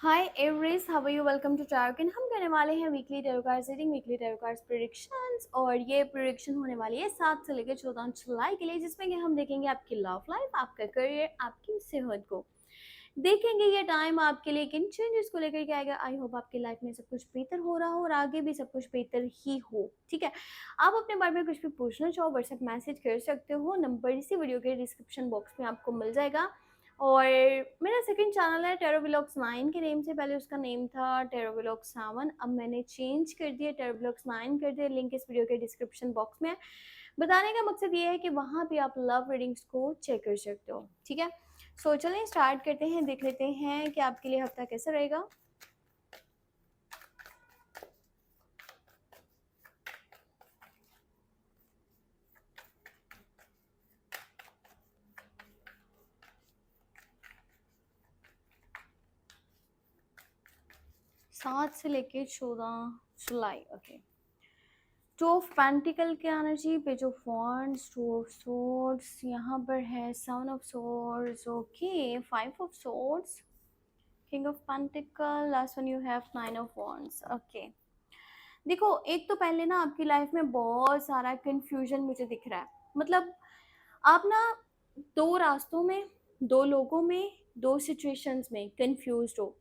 Hi everyone, how are you? Welcome to Tarkin. हम करने वाले हैं weekly tarot cards reading, weekly tarot cards predictions. और ये प्रेडिक्शन होने वाली है 7 से लेकर 14 जुलाई के लिए, जिसमें कि हम देखेंगे आपकी लव लाइफ, आपका करियर, आपकी सेहत को देखेंगे। ये टाइम आपके लिए किन चेंजेस को लेकर के आएगा। आई होप आपकी लाइफ में सब कुछ बेहतर हो रहा हो और आगे भी सब कुछ बेहतर ही हो। ठीक है, आप अपने बारे में कुछ भी पूछना चाहो व्हाट्सएप मैसेज कर सकते हो। नंबर इसी वीडियो के डिस्क्रिप्शन बॉक्स में आपको मिल जाएगा। और मेरा सेकंड चैनल है टेरो व्लॉग्स 9 के नेम से। पहले उसका नेम था टेरो व्लॉग्स 7, अब मैंने चेंज कर दिया, टेरो व्लॉग्स 9 कर दिया। लिंक इस वीडियो के डिस्क्रिप्शन बॉक्स में है। बताने का मकसद ये है कि वहाँ पे आप लव रीडिंग्स को चेक कर सकते हो। ठीक है, सो चलें स्टार्ट करते हैं, देख लेते हैं कि आपके लिए हफ्ता कैसा रहेगा। सात से लेके 14 जुलाई। ओके, टू ऑफ पेंटिकल की energy, page of wands, two of swords, यहाँ पर है seven of swords. Okay, five of swords, king of pentacle, last one you have nine of wands. Okay, देखो एक तो पहले ना आपकी लाइफ में बहुत सारा कंफ्यूजन मुझे दिख रहा है। मतलब आप ना दो रास्तों में, दो लोगों में, दो सिचुएशंस में कंफ्यूज हो।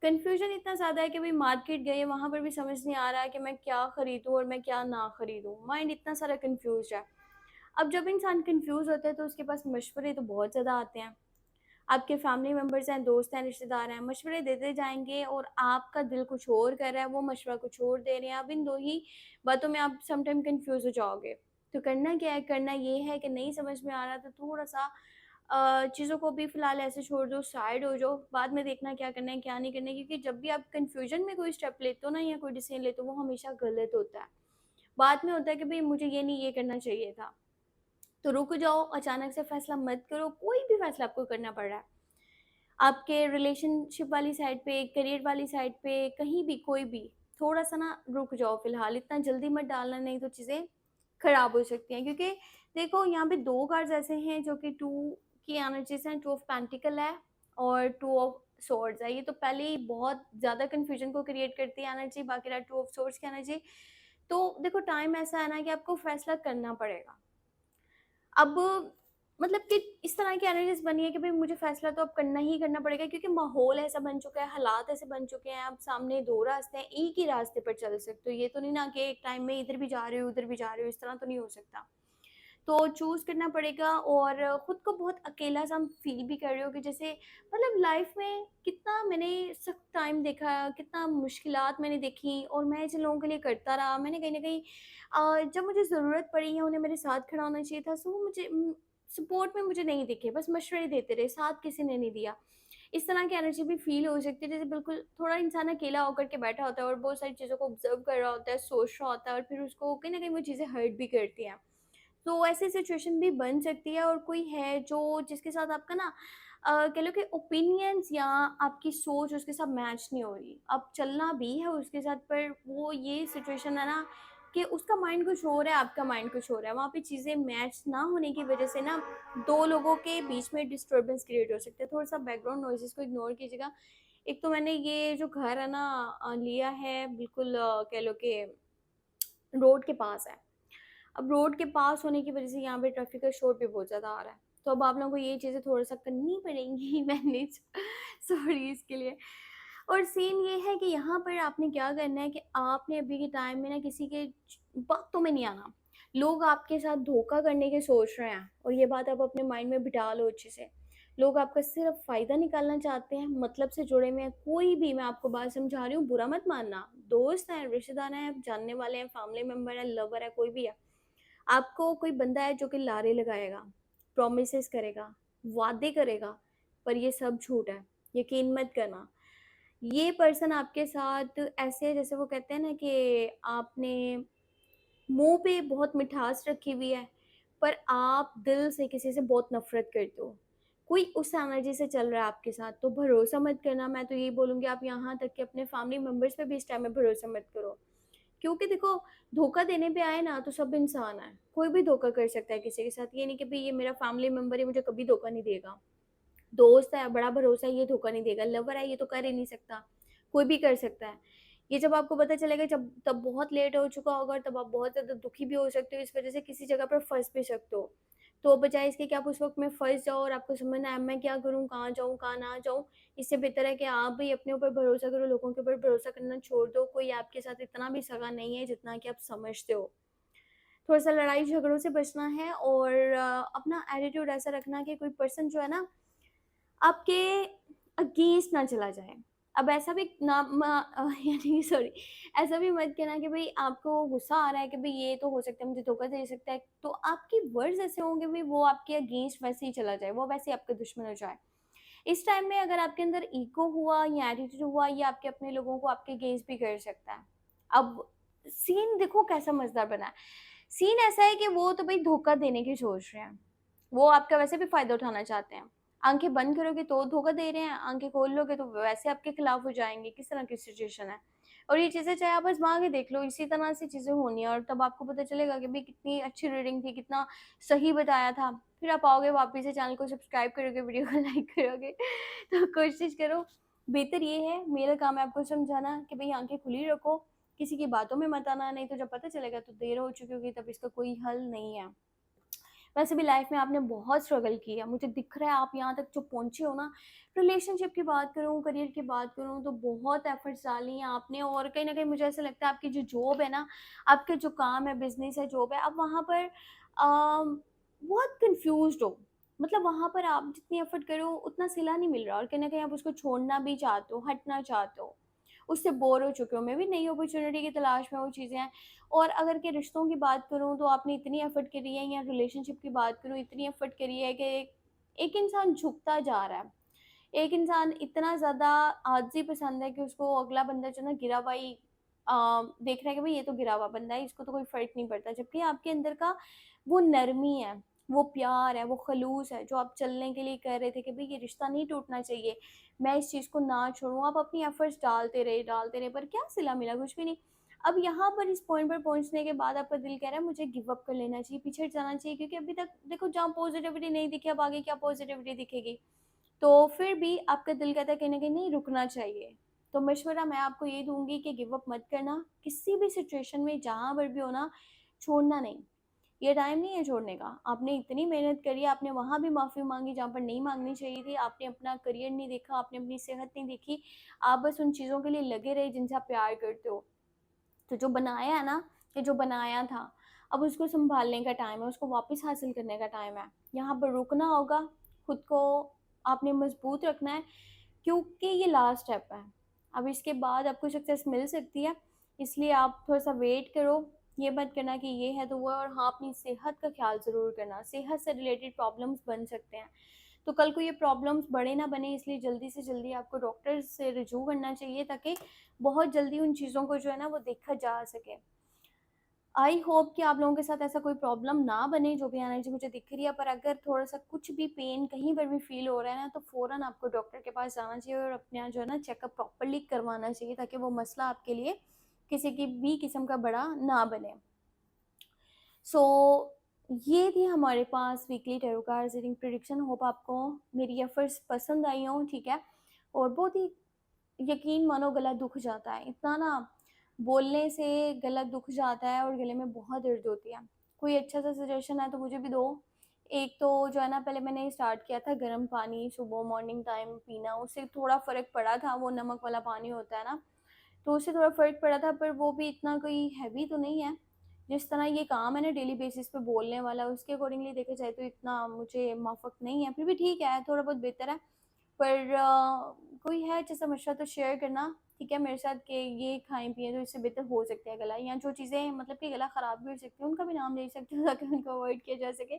कंफ्यूजन इतना ज़्यादा है कि भाई मार्केट गए, वहाँ पर भी समझ नहीं आ रहा है कि मैं क्या खरीदूँ और मैं क्या ना खरीदूँ। माइंड इतना सारा कंफ्यूज है। अब जब इंसान कंफ्यूज होता है तो उसके पास मशवरे तो बहुत ज़्यादा आते हैं। आपके फैमिली मेम्बर्स हैं, दोस्त हैं, रिश्तेदार हैं, मशवरे देते जाएंगे और आपका दिल कुछ और कर रहा है, वो मशवरा कुछ और दे रहे हैं। अब इन दो ही बातों में आप समटाइम कंफ्यूज हो जाओगे। तो करना क्या है? करना ये है कि नहीं समझ में आ रहा तो थोड़ा सा चीज़ों को भी फ़िलहाल ऐसे छोड़ दो, साइड हो जाओ, बाद में देखना क्या करना है क्या नहीं करना है। क्योंकि जब भी आप कन्फ्यूजन में कोई स्टेप लेते हो ना या कोई डिसीजन लेते हो, वो हमेशा गलत होता है। बाद में होता है कि भाई मुझे ये नहीं, ये करना चाहिए था। तो रुक जाओ, अचानक से फैसला मत करो। कोई भी फैसला आपको करना पड़ रहा है, आपके रिलेशनशिप वाली साइड पे, करियर वाली साइड पे, कहीं भी कोई भी, थोड़ा सा ना रुक जाओ फिलहाल। इतना जल्दी मत डालना, नहीं तो चीज़ें खराब हो सकती हैं। क्योंकि देखो यहाँ पे दो कार्ड्स ऐसे हैं जो कि टू की एनर्जीज हैं। टू ऑफ पेंटिकल है और टू ऑफ सोर्ड्स है। ये तो पहले ही बहुत ज़्यादा कन्फ्यूजन को क्रिएट करती है एनर्जी। बाकी रहा टू ऑफ सोर्ड्स की एनर्जी। तो देखो टाइम ऐसा है ना कि आपको फैसला करना पड़ेगा। अब मतलब कि इस तरह की एनर्जीज बनी है कि भाई मुझे फैसला तो अब करना ही करना पड़ेगा। क्योंकि माहौल ऐसा बन चुका है, हालात ऐसे बन चुके हैं। अब सामने दो रास्ते हैं, एक ही रास्ते पर चल सकते हो। ये तो नहीं ना कि एक टाइम में इधर भी जा रहे हो उधर भी जा रहे हो, इस तरह तो नहीं हो सकता। तो चूज़ करना पड़ेगा। और खुद को बहुत अकेला सा फील भी कर रहे हो कि जैसे मतलब लाइफ में कितना मैंने सख्त टाइम देखा, कितना मुश्किलात मैंने देखी और मैं जिन लोगों के लिए करता रहा, मैंने कहीं न कहीं जब मुझे ज़रूरत पड़ी है उन्हें मेरे साथ खड़ा होना चाहिए था, सो वो मुझे सपोर्ट में मुझे नहीं दिखे, बस मशवरे देते रहे, साथ किसी ने नहीं दिया। इस तरह की एनर्जी भी फ़ील हो सकती है। जैसे बिल्कुल थोड़ा इंसान अकेला होकर के बैठा होता है और बहुत सारी चीज़ों को ऑब्ज़र्व कर रहा होता है, सोच रहा होता है और फिर उसको कहीं न कहीं वो चीज़ें हर्ट भी करती हैं। तो ऐसी सिचुएशन भी बन सकती है। और कोई है जो जिसके साथ आपका ना कह लो कि ओपिनियंस या आपकी सोच उसके साथ मैच नहीं हो रही। अब चलना भी है उसके साथ, पर वो ये सिचुएशन है ना कि उसका माइंड कुछ और है, आपका माइंड कुछ और है। वहाँ पे चीज़ें मैच ना होने की वजह से ना दो लोगों के बीच में डिस्टर्बेंस क्रिएट हो सकते हैं। थोड़ा सा बैकग्राउंड नॉइज़ेस को इग्नोर कीजिएगा। एक तो मैंने ये जो घर है ना लिया है बिल्कुल कह लो कि रोड के पास है। अब रोड के पास होने की वजह से यहाँ पे ट्रैफिक का शोर भी बहुत ज़्यादा आ रहा है। तो अब आप लोगों को ये चीज़ें थोड़ा-सा करनी पड़ेंगी मैनेज। सॉरी इसके लिए। और सीन ये है कि यहाँ पर आपने क्या करना है कि आपने अभी के टाइम में ना किसी के बातों में नहीं आना। लोग आपके साथ धोखा करने के सोच रहे हैं और ये बात आप अपने माइंड में बिठा लो अच्छे से। लोग आपका सिर्फ़ फ़ायदा निकालना चाहते हैं, मतलब से जुड़े हुए हैं। कोई भी, मैं आपको बात समझा रही हूँ, बुरा मत मानना। दोस्त हैं, रिश्तेदार हैं, जानने वाले हैं, फैमिली मेंबर हैं, लवर है, कोई भी है। आपको कोई बंदा है जो कि लारे लगाएगा, प्रोमिसेस करेगा, वादे करेगा, पर ये सब झूठ है, यकीन मत करना। ये पर्सन आपके साथ ऐसे है जैसे वो कहते हैं ना कि आपने मुँह पे बहुत मिठास रखी हुई है, पर आप दिल से किसी से बहुत नफ़रत करते हो। कोई उस एनर्जी से चल रहा है आपके साथ, तो भरोसा मत करना। मैं तो यही बोलूँगी, आप यहाँ तक कि अपने फैमिली मेंबर्स पे भी इस टाइम में भरोसा मत करो। क्योंकि देखो धोखा देने पे आए ना तो सब इंसान है, कोई भी धोखा कर सकता है किसी के साथ। ये नहीं कि भाई ये मेरा फैमिली मेंबर है मुझे कभी धोखा नहीं देगा। दोस्त है, बड़ा भरोसा है, ये धोखा नहीं देगा, लवर है, ये तो कर ही नहीं सकता, कोई भी कर सकता है। ये जब आपको पता चलेगा, जब तब बहुत लेट हो चुका होगा और तब आप बहुत ज़्यादा दुखी भी हो सकते हो, इस वज़ह से किसी जगह पर फँस भी सकते हो। तो बजाए इसके कि आप उस वक़्त में फँस जाओ और आपको समझ ना आए मैं क्या करूँ, कहाँ जाऊँ, कहाँ ना जाऊँ, इससे बेहतर है कि आप भी अपने ऊपर भरोसा करो, लोगों के ऊपर भरोसा करना छोड़ दो। कोई आपके साथ इतना भी सगा नहीं है जितना कि आप समझते हो। थोड़ा-सा लड़ाई झगड़ों से बचना है और अपना एटीट्यूड ऐसा रखना कि कोई पर्सन जो है ना आपके अगेंस्ट ना चला जाए। अब ऐसा भी ना यानी सॉरी, ऐसा भी मत कहना कि भई आपको गुस्सा आ रहा है कि भई ये तो हो सकता है मुझे धोखा दे सकता है, तो आपके वर्ड्स ऐसे होंगे भई वो आपके अगेंस्ट वैसे ही चला जाए, वो वैसे ही आपका दुश्मन हो जाए। इस टाइम में अगर आपके अंदर ईगो हुआ या एटीट्यूड हुआ, ये आपके अपने लोगों को आपके अगेंस्ट भी कर सकता है। अब सीन देखो कैसा मज़ेदार बना है। सीन ऐसा है कि वो तो भई धोखा देने की सोच रहे हैं। वो आपका वैसे भी फ़ायदा उठाना चाहते हैं। आँखें बंद करोगे तो धोखा दे रहे हैं, आँखें खोल लोगे तो वैसे आपके खिलाफ हो जाएँगे, किस तरह की सिचुएशन है। और ये चीज़ें चाहे आप आज़मा के देख लो, इसी तरह से चीज़ें होनी है और तब आपको पता चलेगा कि भई कितनी अच्छी रीडिंग थी, कितना सही बताया था। फिर आप आओगे वापस से चैनल को सब्सक्राइब करोगे, वीडियो को लाइक करोगे। तो कोशिश करो, बेहतर ये है, मेरा काम है आपको समझाना कि भई आँखें खुली रखो, किसी की बातों में मत आना, नहीं तो जब पता चलेगा तो देर हो चुकी होगी, तब इसका कोई हल नहीं है। वैसे भी लाइफ में आपने बहुत स्ट्रगल की है, मुझे दिख रहा है आप यहाँ तक जो पहुँचे हो ना, रिलेशनशिप की बात करूँ, करियर की बात करूँ तो बहुत एफर्ट्स डाली हैं आपने और कहीं न कहीं मुझे ऐसा लगता है आपकी जो जॉब है ना, आपका जो काम है, बिज़नेस है, जॉब है, आप वहाँ पर बहुत कन्फ्यूज़्ड हो। मतलब वहाँ पर आप जितनी एफर्ट करो उतना सिला नहीं मिल रहा और कहीं न कहीं आप उसको छोड़ना भी चाहते हो, हटना चाहते हो। उससे बोर हो चुके हो, मे बी नई अपॉर्च्युनिटी की तलाश में वो चीज़ें हैं। और अगर के रिश्तों की बात करूँ तो आपने इतनी एफ़र्ट करी है या रिलेशनशिप की बात करूँ इतनी एफ़र्ट करी है कि एक इंसान झुकता जा रहा है। एक इंसान इतना ज़्यादा आजी पसंद है कि उसको अगला बंदा जो है ना गिरा हुआ ही देख रहा है कि भाई ये तो गिरा हुआ बंदा है, इसको तो कोई फ़र्क नहीं पड़ता। जबकि आपके अंदर का वो नरमी है, वो प्यार है, वो खलूस है जो आप चलने के लिए कह रहे थे कि भई ये रिश्ता नहीं टूटना चाहिए, मैं इस चीज़ को ना छोड़ूँ। आप अपनी एफ़र्ट्स डालते रहे पर क्या सिला मिला? कुछ भी नहीं। अब यहाँ पर इस पॉइंट पर पहुँचने के बाद आपका दिल कह रहा है मुझे गिव अप कर लेना चाहिए, पीछे हट जाना चाहिए क्योंकि अभी तक देखो जहाँ पॉज़िटिविटी नहीं दिखी अब आगे क्या पॉज़िटिविटी दिखेगी? तो फिर भी आपका दिल कहता है कहीं न कहीं नहीं रुकना चाहिए। तो मशवरा मैं आपको ये दूँगी कि गिव अप मत करना, किसी भी सिचुएशन में जहाँ पर भी हो ना, छोड़ना नहीं। ये टाइम नहीं है छोड़ने का। आपने इतनी मेहनत करी, आपने वहाँ भी माफ़ी माँगी जहाँ पर नहीं माँगनी चाहिए थी, आपने अपना करियर नहीं देखा, आपने अपनी सेहत नहीं देखी, आप बस उन चीज़ों के लिए लगे रहे जिनसे आप प्यार करते हो। तो जो बनाया है ना, ये जो बनाया था, अब उसको सँभालने का टाइम है, उसको वापस हासिल करने का टाइम है। यहाँ पर रुकना होगा, खुद को आपने मज़बूत रखना है क्योंकि ये लास्ट स्टेप है। अब इसके बाद आपको सक्सेस मिल सकती है, इसलिए आप थोड़ा-सा वेट करो। ये मत करना कि ये है तो वो है और हाँ, अपनी सेहत का ख़्याल ज़रूर करना। सेहत से रिलेटेड प्रॉब्लम्स बन सकते हैं। तो कल को ये प्रॉब्लम्स बड़े ना बने इसलिए जल्दी से जल्दी आपको डॉक्टर से रुजू करना चाहिए ताकि बहुत जल्दी उन चीज़ों को जो है ना वो देखा जा सके। आई होप कि आप लोगों के साथ ऐसा कोई प्रॉब्लम ना बने जो भी एनर्जी मुझे दिख रही है पर अगर थोड़ा-सा कुछ भी पेन कहीं पर भी फ़ील हो रहा है ना तो फ़ौरन आपको डॉक्टर के पास जाना चाहिए और अपना जो है ना चेकअप प्रॉपर्ली करवाना चाहिए ताकि वो मसला आपके लिए किसी की भी किस्म का बड़ा ना बने। सो ये थी हमारे पास weekly tarot cards reading prediction. Hope आपको मेरी एफर्ट्स पसंद आई हों, ठीक है? और बहुत ही यकीन मानो गला दुख जाता है। इतना ना बोलने से गला दुख जाता है और गले में बहुत दर्द होती है। कोई अच्छा सा सजेशन है तो मुझे भी दो। एक तो जो है ना पहले मैंने स्टार्ट किया था गर्म पानी सुबह मॉर्निंग टाइम पीना, उससे थोड़ा फ़र्क पड़ा था। वो नमक वाला पानी होता है ना, तो उससे थोड़ा फ़र्क पड़ा था पर वो भी इतना कोई हैवी तो नहीं है। जिस तरह ये काम है ना डेली बेसिस पे बोलने वाला उसके अकॉर्डिंगली देखा जाए तो इतना मुझे माफ़क नहीं है। फिर भी ठीक है, थोड़ा बहुत बेहतर है। पर कोई है जैसा मशवरा तो शेयर करना, ठीक है, मेरे साथ कि ये खाएँ-पिएँ तो इससे बेहतर हो सकता है गला या जो चीज़ें मतलब कि गला ख़राब भी हो सकती है, उनका भी नाम ले सकते हो ताकि उनको अवॉइड किया जा सके।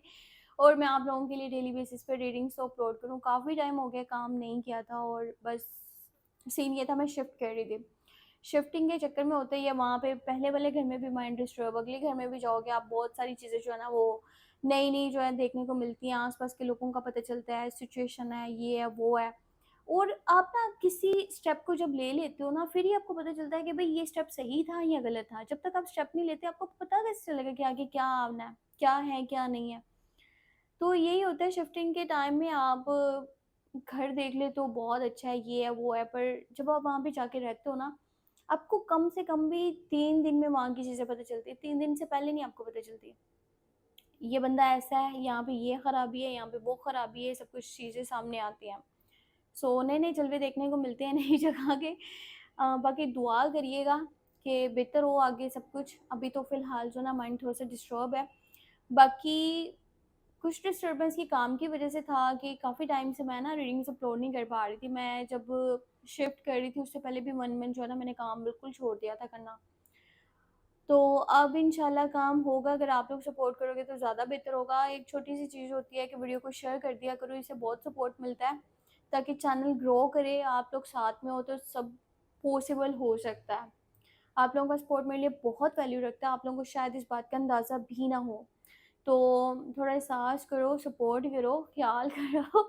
और मैं आप लोगों के लिए डेली बेसिस पे रीडिंग्स तो अपलोड करूँ। काफ़ी टाइम हो गया काम नहीं किया था और बस सीन ये था मैं शिफ्ट कर रही थी। शिफ्टिंग के चक्कर में होता ही है वहाँ पे पहले वाले घर में भी माइंड डिस्टर्ब, अगले घर में भी जाओगे आप बहुत सारी चीज़ें जो है ना वो नई-नई जो है देखने को मिलती हैं, आस-पास के लोगों का पता चलता है, सिचुएशन है, ये है, वो है। और आप ना किसी स्टेप को जब ले लेते हो ना फिर ही आपको पता चलता है कि भई ये स्टेप सही था या गलत था। जब तक आप स्टेप नहीं लेते आपको पता कैसे चलेगा कि आगे क्या आना है, क्या नहीं है। तो यही होता है शिफ्टिंग के टाइम में आप घर देख ले तो बहुत अच्छा है, ये है वो है, पर जब आप वहाँ पे जाके रहते हो ना, आपको कम से कम भी 3 दिन में वहाँ की चीज़ें पता चलती है, 3 दिन से पहले नहीं आपको पता चलती। ये बंदा ऐसा है, यहाँ पे ये खराबी है, यहाँ पे वो खराबी है, सब कुछ चीज़ें सामने आती हैं। सो नए नए जलवे देखने को मिलते हैं नई जगह के। बाकी दुआ करिएगा कि बेहतर हो आगे सब कुछ। अभी तो फ़िलहाल जो ना माइंड थोड़ा सा डिस्टर्ब है। बाकी कुछ डिस्टर्बेंस ये काम की वजह से था कि काफ़ी टाइम से मैं ना रीडिंग्स अपलोड नहीं कर पा रही थी। मैं जब शिफ्ट कर रही थी उससे पहले भी 1 मंथ जो है ना मैंने काम बिल्कुल छोड़ दिया था करना। तो अब इंशाल्लाह काम होगा, अगर आप लोग सपोर्ट करोगे तो ज़्यादा बेहतर होगा। एक छोटी सी चीज़ होती है कि वीडियो को शेयर कर दिया करो, इससे बहुत सपोर्ट मिलता है ताकि चैनल ग्रो करे। आप लोग साथ में हो तो सब पॉसिबल हो सकता है। आप लोगों का सपोर्ट मेरे लिए बहुत वैल्यू रखता है, आप लोगों को शायद इस बात का अंदाज़ा भी ना हो। तो थोड़ा एहसास करो, सपोर्ट करो, ख्याल करो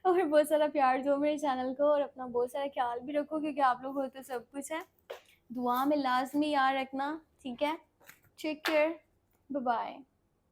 और बहुत सारा प्यार दो मेरे चैनल को, और अपना बहुत सारा ख्याल भी रखो क्योंकि आप लोग हो तो सब कुछ है। दुआ में लाज़मी याद रखना, ठीक है? Take care, bye bye.